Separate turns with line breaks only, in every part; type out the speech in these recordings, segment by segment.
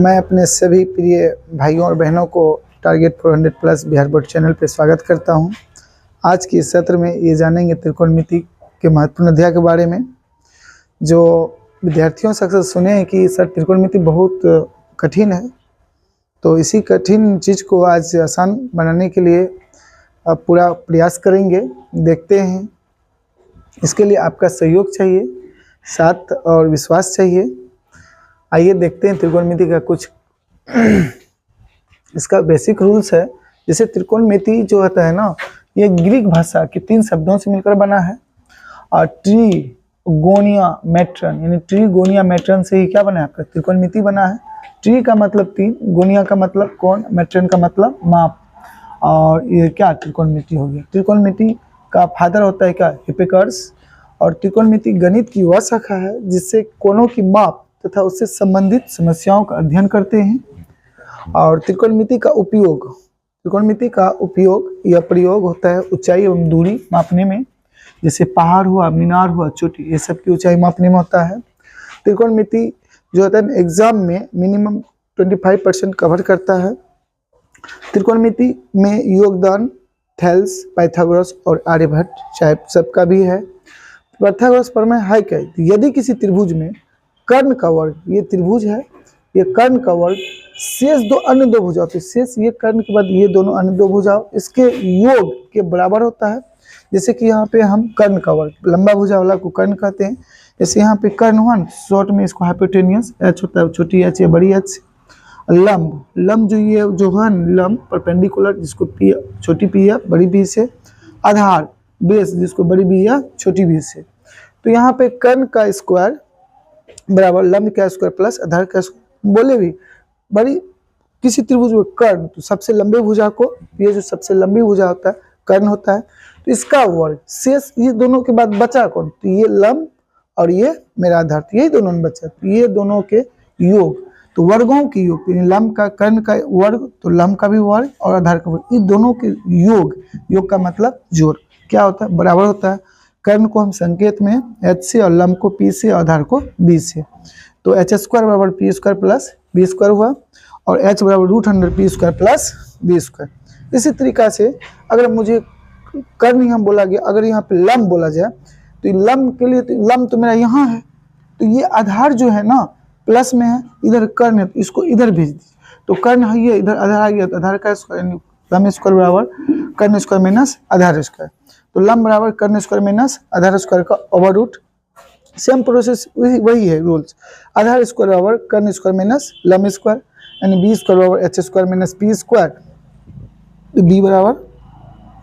मैं अपने सभी प्रिय भाइयों और बहनों को target 400 plus Bihar board channel पर स्वागत करता हूं। आज के इस सत्र में ये जानेंगे त्रिकोणमिति के महत्वपूर्ण अध्याय के बारे में। जो विद्यार्थियों से अक्सर सुने हैं कि सर त्रिकोणमिति बहुत कठिन है, तो इसी कठिन चीज़ को आज आसान बनाने के लिए आप पूरा प्रयास करेंगे। देखते हैं, इसके लिए आपका सहयोग चाहिए, साथ और विश्वास चाहिए। आइए देखते हैं त्रिकोणमिति का कुछ इसका बेसिक रूल्स है। जैसे त्रिकोणमिति जो होता है ना, ये ग्रीक भाषा के 3 शब्दों से मिलकर बना है। और ट्रीगोनिया मेट्रन यानी ट्रीगोनिया मेट्रन से ही क्या बना है, आपका त्रिकोणमिति बना है। ट्री का मतलब 3, गोनिया का मतलब कोण, मेट्रन का मतलब माप, और ये क्या त्रिकोणमिति हो गया। त्रिकोणमिति का फादर होता है क्या, हिप्पिकर्स। और त्रिकोणमिति गणित की वह शाखा है जिससे कोणों की माप तथा उससे संबंधित समस्याओं का अध्ययन करते हैं। और त्रिकोणमिति का उपयोग या प्रयोग होता है ऊंचाई एवं दूरी मापने में। जैसे पहाड़ हुआ, मीनार हुआ, चोटी, ये सब की ऊंचाई मापने में होता है। त्रिकोणमिति जो होता है एग्जाम में मिनिमम 25% कवर करता है। त्रिकोणमिति में योगदान थेल्स, पाइथागोरस और आर्यभट्ट साहब सबका भी है। पाइथागोरस प्रमेय है क्या, यदि किसी त्रिभुज में कर्ण का वर्ग, ये त्रिभुज है, ये कर्ण का वर्ग शेष दो अन्य दो भुजाओं, तो शेष ये कर्ण के बाद ये दोनों अन्य दो भुजाओं इसके योग के बराबर होता है। जैसे कि यहाँ पे हम कर्ण का वर्ग, लंबा भुजा वाला को कर्ण कहते हैं। जैसे यहाँ पे कर्ण हुआ, शॉर्ट में इसको हाइपोटेनियस, एच होता है छोटी एच या बड़ी एच। लंब जो ये जो है लंब परपेंडिकुलर, जिसको पी छोटी पी या बड़ी बी से। आधार बेस, जिसको बड़ी बी या छोटी बी से। तो यहाँ पे कर्ण का स्क्वायर बराबर लंब का स्क्वायर प्लस आधार का स्क्वायर। बोले भी बड़ी किसी त्रिभुज में कर्ण, तो सबसे लंबे भुजा को, ये जो सबसे लंबी भुजा होता है कर्ण होता है, तो इसका वर्ग शेष ये दोनों के बाद बचा कौन, तो ये लंब और ये मेरा आधार, तो यही दोनों बचा, तो ये दोनों के योग, तो वर्गों की योग, लंब का कर्ण का वर्ग तो लंब का भी वर्ग और आधार का वर्ग, ये दोनों के योग का मतलब जोड़ क्या होता है, बराबर होता है। कर्ण को हम संकेत में h से और लंब को p से और आधार को b से, तो h स्क्वायर बराबर p square plus b square हुआ, और h बराबर √100 p square plus b square. इसी तरीका से अगर मुझे कर्ण यहाँ बोला गया, अगर यहाँ पे लंब बोला जाए, तो लंब के लिए तो लंब तो मेरा यहाँ है, तो ये आधार जो है ना प्लस में है, इधर कर्ण है, तो इसको इधर भेज दीजिए, तो कर्ण है ये, इधर आधार आ गया, तो आधार का स्क्वायर लंब स्क्वायर बराबर कर्ण स्क्वायर माइनस आधार स्क्वायर, तो लंब बराबर कर्ण स्क्वायर माइनस आधार स्क्वायर का ओवर रूट। सेम प्रोसेस वही है रूल्स, आधार स्क्वायर बराबर कर्ण स्क्वायर माइनस लंब स्क्वायर, यानी बी स्क्वायर बराबर H square minus P square, तो बी बराबर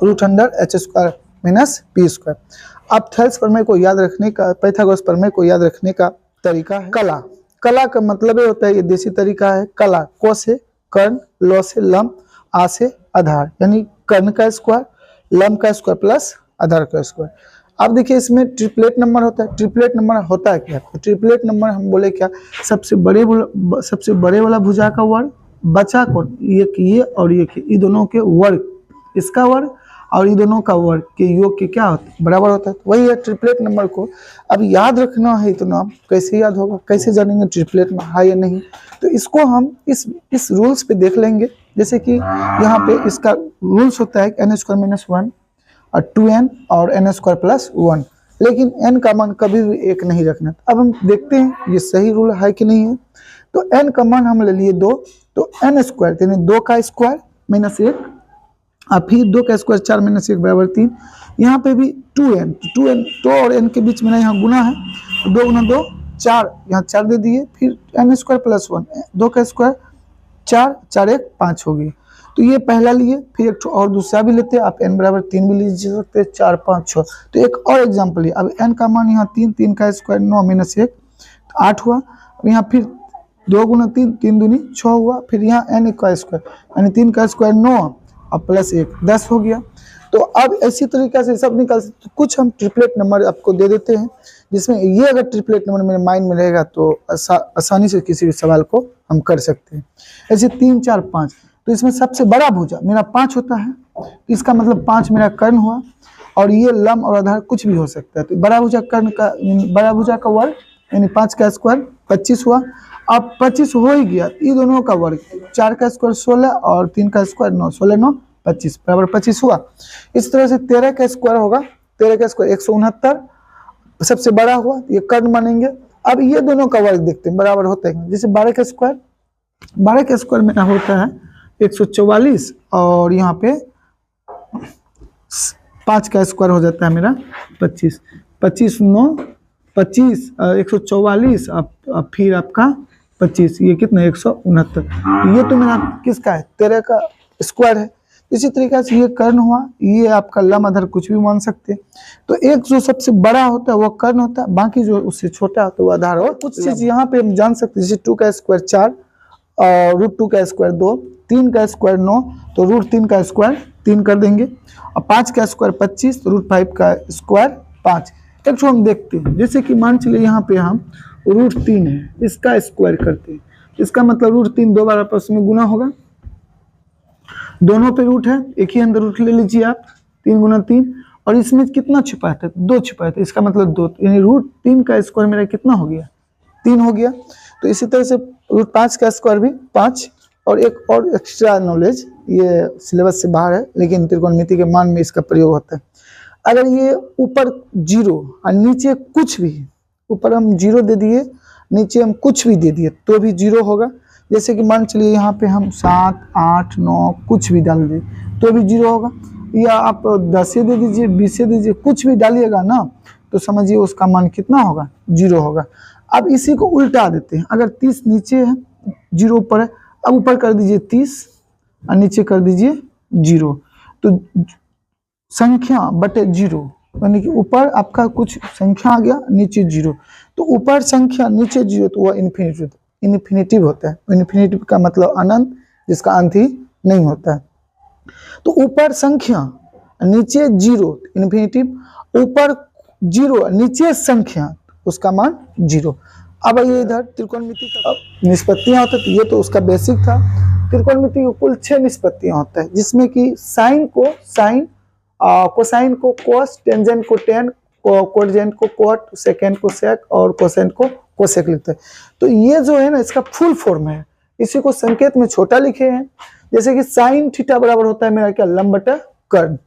√100 H square minus P square. अब थेल्स प्रमेय को याद रखने का, पाइथागोरस प्रमेय को याद रखने का तरीका है कला का मतलब ये होता है, ये देसी तरीका है। कला को से कर्ण, लौ से लंब, आ से आधार, यानी कर्ण का स्क्वायर, लंब का स्क्वायर प्लस आधार का स्क्वायर। अब देखिए इसमें ट्रिपलेट नंबर होता है। ट्रिपलेट नंबर होता है क्या, तो ट्रिपलेट नंबर हम बोले क्या, सबसे बड़े वाला भुजा का वर्ग बचा कौन, ये और ये दोनों के वर्ग, इसका वर्ग और ये दोनों का वर्ग के योग के क्या होता है, बराबर होता है। तो वही है ट्रिपलेट नंबर को अब याद रखना है। तो नाम कैसे याद होगा, कैसे जानेंगे ट्रिपलेट में है या नहीं, तो इसको हम इस रूल्स पे देख लेंगे। जैसे कि यहाँ पे इसका रूल्स होता है n स्क्वायर माइनस 1 और 2n और n स्क्वायर प्लस 1, लेकिन n का मान कभी भी 1 नहीं रखना। अब हम देखते हैं ये सही रूल है कि नहीं है। तो n का मान हम ले लिए 2, तो n स्क्वायर यानी 2 का स्क्वायर माइनस 1, और फिर 2 का स्क्वायर 4 माइनस 1 बराबर 3। यहाँ पे भी 2n, 2 और n के बीच में यहाँ गुना है, 2 गुना 2 4, यहाँ 4 दे दिए, फिर n स्क्वायर प्लस 1, 2 का स्क्वायर 4, 4 1 5 हो गई। तो ये पहला लिए, फिर एक और दूसरा भी लेते हैं, आप n बराबर 3 भी ले सकते हैं, 4 5 6। तो एक और एग्जाम्पल है, अब n का मान यहाँ 3 का स्क्वायर 9 माइनस 1 8 हुआ। अब यहाँ फिर 2 गुना 3, 3 दूनी 6 हुआ, फिर यहाँ n का स्क्वायर यानी 3 का स्क्वायर 9 और प्लस 1 10 हो गया। तो अब इसी तरीके से सब निकाल सकते। तो कुछ हम ट्रिपलेट नंबर आपको दे देते हैं, जिसमें ये अगर ट्रिपलेट नंबर मेरे माइंड में रहेगा तो आसानी से किसी भी सवाल को हम कर सकते हैं। ऐसे 3 4 5, तो इसमें सबसे बड़ा भुजा मेरा 5 होता है, तो इसका मतलब 5 मेरा कर्ण हुआ, और ये लंब और आधार कुछ भी हो सकता है। तो बड़ा भुजा कर्ण का, बड़ा भुजा का वर्ग यानी 5 का स्क्वायर 25 हुआ, अब 25 हो ही गया, ये दोनों का वर्ग 4 का स्क्वायर 16 और 3 का स्क्वायर 9, 16 9 25 बराबर 25 हुआ। इस तरह से 13 का स्क्वायर होगा, 13 का स्क्वायर 169 सबसे बड़ा हुआ, ये कर्ण मानेंगे। अब ये दोनों का वर्ग देखते हैं बराबर होता है, जैसे 12 का स्क्वायर मेरा होता है 144 और यहाँ पे 5 का स्क्वायर हो जाता है मेरा 25, 25 9 25 144 अब फिर आपका 25, ये कितना 169, ये तो मेरा किसका है 13 का स्क्वायर है। इसी तरीके से ये कर्ण हुआ, ये आपका लम अधर कुछ भी मान सकते हैं। तो एक जो सबसे बड़ा होता है वो कर्ण होता है, बाकी जो उससे छोटा होता है वो आधार। और कुछ चीज यहाँ पे हम जान सकते हैं, जैसे 2 का स्क्वायर 4 और √2 का स्क्वायर 2, 3 का स्क्वायर 9 तो √3 का स्क्वायर 3 कर देंगे, और 5 का स्क्वायर 25 तो √5 का स्क्वायर 5। एक तो हम देखते हैं, जैसे कि मान चलिए यहाँ पे हम √3 है इसका स्क्वायर करते हैं, इसका मतलब √3 दो बार आपस में गुना होगा, दोनों पे रूट है, एक ही अंदर रूट ले लीजिए आप, 3 गुना 3, और इसमें कितना छिपा था 2 छिपा था, इसका मतलब 2, यानी √3 का स्क्वायर मेरा कितना हो गया 3 हो गया। तो इसी तरह से √5 का स्क्वायर भी 5। और एक और एक्स्ट्रा नॉलेज, ये सिलेबस से बाहर है लेकिन त्रिकोणमिति के मान में इसका प्रयोग होता है। अगर ये ऊपर 0 और नीचे कुछ भी, ऊपर हम 0 दे दिए नीचे हम कुछ भी दे दिए तो भी 0 होगा। जैसे कि मान चलिए यहाँ पे हम 7 8 9 कुछ भी डाल दें तो भी 0 होगा, या आप 10 दे दीजिए 20 दे दीजिए, कुछ भी डालिएगा ना तो समझिए उसका मान कितना होगा 0 होगा। अब इसी को उल्टा देते हैं, अगर 30 नीचे है 0 ऊपर है, अब ऊपर कर दीजिए 30 और नीचे कर दीजिए 0, तो संख्या बटे 0, यानी कि ऊपर आपका कुछ संख्या आ गया नीचे 0, तो ऊपर संख्या नीचे 0 तो वह इन्फिनिटिव होता है। इन्फिनिटिव का मतलब अनंत, जिसका अंत ही नहीं होता है। तो ऊपर संख्या नीचे 0 इन्फिनिटिव, ऊपर 0 नीचे संख्या उसका मान 0। अब ये इधर त्रिकोणमिति का निष्पत्तियां होता है, तो ये तो उसका बेसिक था। त्रिकोणमिति की कुल 6 निष्पत्तियां होता है, जिसमें कि साइन को साइन, कोसाइन को कोस, टेंजेंट को टेन, कोटजेंट को कोट, सेकेंड को सेक और कोसेंट को कोसेक लिखते हैं। तो ये जो है ना इसका फुल फॉर्म है, इसी को संकेत में छोटा लिखे हैं। जैसे कि साइन थीटा बराबर होता है मेरा क्या लंब बटा कर्ण,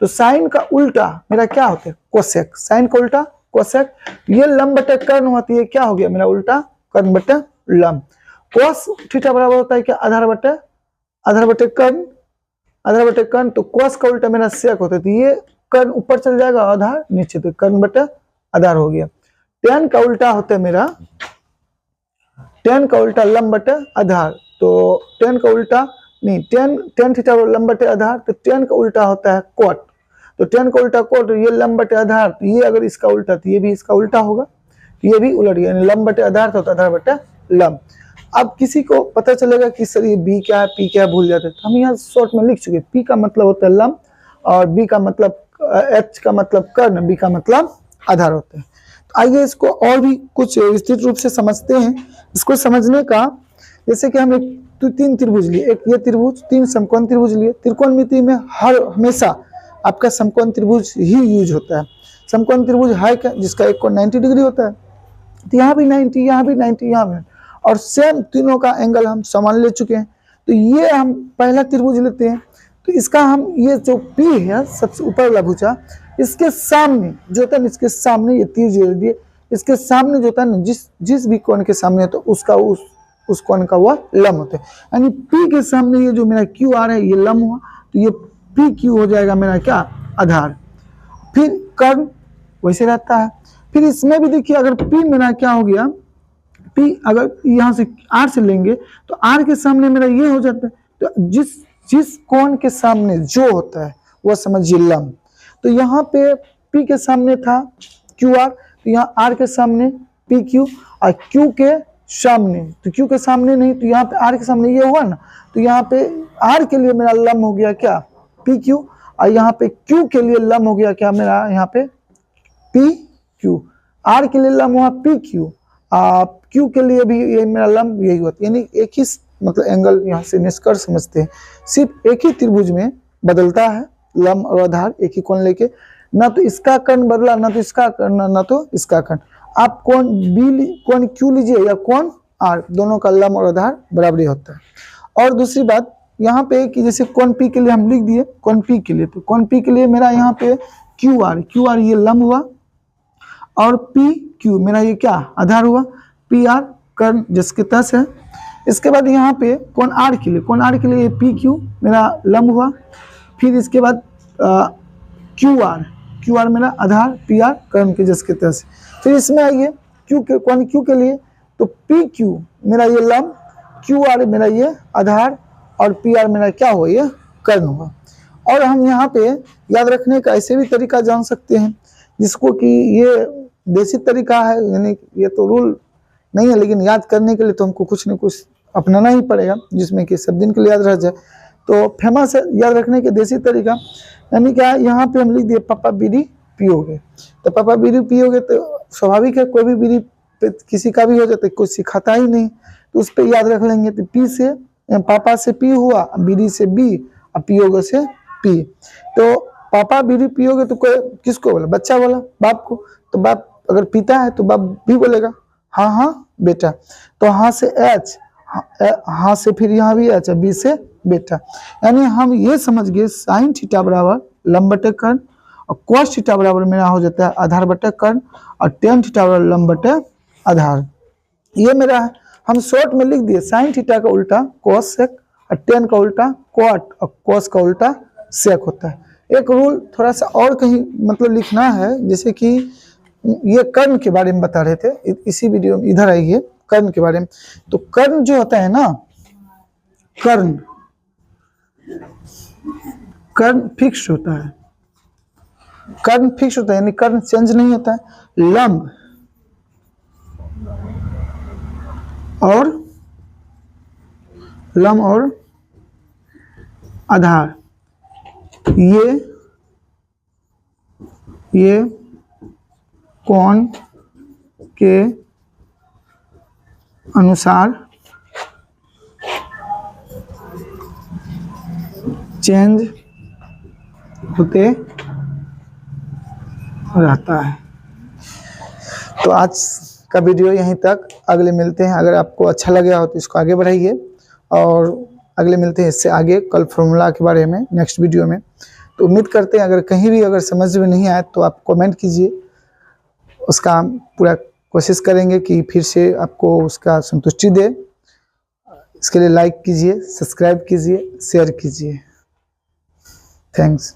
तो साइन का उल्टा मेरा क्या होता है कोसेक, साइन का उल्टा कोसेक, ये लंब बटा कर्ण होती है, क्या हो गया मेरा उल्टा कर्ण बटा लंब। कोस थीटा बराबर होता है क्या आधार बटे कर्ण, आधार बटे कर्ण, तो कोस का उल्टा मेरा सेक होता है, तो ये कर्ण ऊपर चल जाएगा आधार नीचे, तो कर्ण बटा आधार हो गया। टेन का उल्टा होता है मेरा, टेन का उल्टा लंब बटे आधार, तो टेन का उल्टा नहीं, टेन थीटा लंब बटे आधार, तो टेन का उल्टा होता है कोट, तो टेन का उल्टा कोट, ये लंब बटे आधार, तो ये अगर इसका उल्टा तो ये भी इसका उल्टा होगा, ये भी उलट गया, लंब बटे आधार तो आधार बटे लंब। अब किसी को पता चलेगा कि सर ये बी क्या है पी क्या है भूल जाते हैं, तो हम यहाँ शॉर्ट में लिख चुके, पी का मतलब होता है लंब और बी का मतलब एच का मतलब कर्ण, बी का मतलब आधार होता है। तो आइए इसको और भी कुछ विस्तृत रूप से समझते हैं। इसको समझने का, जैसे कि हम एक 3 त्रिभुज लिए, एक ये त्रिभुज, 3 समकोण त्रिभुज लिए। त्रिकोणमिति में हमेशा आपका समकोण त्रिभुज ही यूज होता है। समकोण त्रिभुज है क्या, जिसका एक कोण 90 डिग्री होता है, तो यहाँ भी 90, यहाँ भी 90, यहाँ भी, और सेम तीनों का एंगल हम समान ले चुके हैं। तो ये हम पहला त्रिभुज लेते हैं, तो इसका हम ये जो P है सबसे ऊपर वाला भुजा, इसके सामने जो होता है ना, इसके सामने ये तीर जोड़ दिए, इसके सामने जो होता है ना, जिस भी कोण के सामने है तो उसका उस कोण का वह लंब होता है। यानी P के सामने ये जो मेरा Q आ रहा है ये लंब हुआ, तो ये PQ हो जाएगा मेरा क्या आधार। फिर कर्ण वैसे रहता है। फिर इसमें भी देखिए, अगर P मेरा क्या हो गया, P अगर यहाँ से R से लेंगे तो R के सामने मेरा ये हो जाता है, तो जिस कोण के सामने जो होता है वह समझिए लंब। तो यहाँ पे P के सामने था QR, तो यहाँ R के सामने PQ, और Q के सामने, तो Q के सामने नहीं, तो यहाँ पे R के सामने ये हुआ ना, तो यहाँ पे R के लिए मेरा लंब हो गया क्या PQ, और यहाँ पे Q के लिए लंब हो गया क्या मेरा यहाँ पे PQ। R के लिए लंब हुआ PQ, Q के लिए भी ये मेरा लंब यही होता है। यानी एक ही मतलब एंगल यहाँ से निष्कर्ष समझते हैं, सिर्फ एक ही त्रिभुज में बदलता है लंब और आधार एक ही कोण लेके, ना तो इसका कर्ण बदला, ना तो इसका कर्ण, ना तो इसका कर्ण। आप कोण Q लीजिए या कोण आर दोनों का लंब और आधार बराबरी होता है। और दूसरी बात यहाँ पे कि जैसे कौन पी के लिए हम लिख दिए, कौन पी के लिए, तो कौन पी के लिए मेरा यहाँ पे क्यू आर ये लंब हुआ और पी क्यू मेरा ये क्या आधार हुआ, पी आर कर्ण जिसके तस है। इसके बाद यहाँ पे कौन आर के लिए ये पी क्यू मेरा लंब हुआ, फिर इसके बाद क्यू आर मेरा आधार, पी आर कर्ण के जिसके तस। फिर इसमें आइए कौन क्यू के लिए, तो पी क्यू मेरा ये लंब, क्यू आर मेरा ये आधार और पी आर मेरा क्या हुआ ये कर्ण हुआ। और हम यहाँ पे याद रखने का ऐसे भी तरीका जान सकते हैं जिसको कि ये बेसिक तरीका है, यानी ये तो रूल नहीं है लेकिन याद करने के लिए तो हमको कुछ न कुछ अपनाना ही पड़ेगा जिसमें कि सब दिन के लिए याद रह जाए। तो फेमस है याद रखने के देसी तरीका, यानी क्या यहाँ पे हम लिख दिए पापा बीड़ी पियोगे, तो पापा बीड़ी पियोगे तो स्वाभाविक है कोई भी बीड़ी किसी का भी हो जाता है, कोई सिखाता ही नहीं, तो उस पर याद रख लेंगे। तो पी से पापा से पी हुआ, बीड़ी से बी और पियोगे से पी। तो पापा बीड़ी पियोगे तो कोई किसको बोला, बच्चा बोला बाप को, तो बाप अगर पीता है तो बाप भी बोलेगा हाँ हाँ बेटा। तो हाँ से एच, हाँ से फिर यहाँ भी एच, बी से बेटा। यानी हम ये समझ गए साइन थीटा बराबर लंब बटे कर्ण और कॉस थीटा बराबर मेरा हो जाता है आधार बटे कर्ण और टेन थीटा बराबर लंब बटे आधार। ये मेरा है, हम शॉर्ट में लिख दिए साइन थीटा का उल्टा कॉस सेक और टेन का उल्टा कॉट और कॉस का उल्टा सेक होता है। एक रूल थोड़ा सा और कहीं मतलब लिखना है, जैसे कि ये कर्ण के बारे में बता रहे थे इसी वीडियो में, इधर आइए कर्ण के बारे में। तो कर्ण जो होता है ना, कर्ण फिक्स होता है, कर्ण फिक्स होता है यानी कर्ण चेंज नहीं होता है। लंब और आधार ये कोण के अनुसार चेंज होते रहता है। तो आज का वीडियो यहीं तक, अगले मिलते हैं। अगर आपको अच्छा लगा हो तो इसको आगे बढ़ाइए और अगले मिलते हैं इससे आगे कल फॉर्मूला के बारे में नेक्स्ट वीडियो में। तो उम्मीद करते हैं अगर कहीं भी अगर समझ में नहीं आया तो आप कमेंट कीजिए, उसका पूरा कोशिश करेंगे कि फिर से आपको उसका संतुष्टि दे। इसके लिए लाइक कीजिए, सब्सक्राइब कीजिए, शेयर कीजिए। थैंक्स।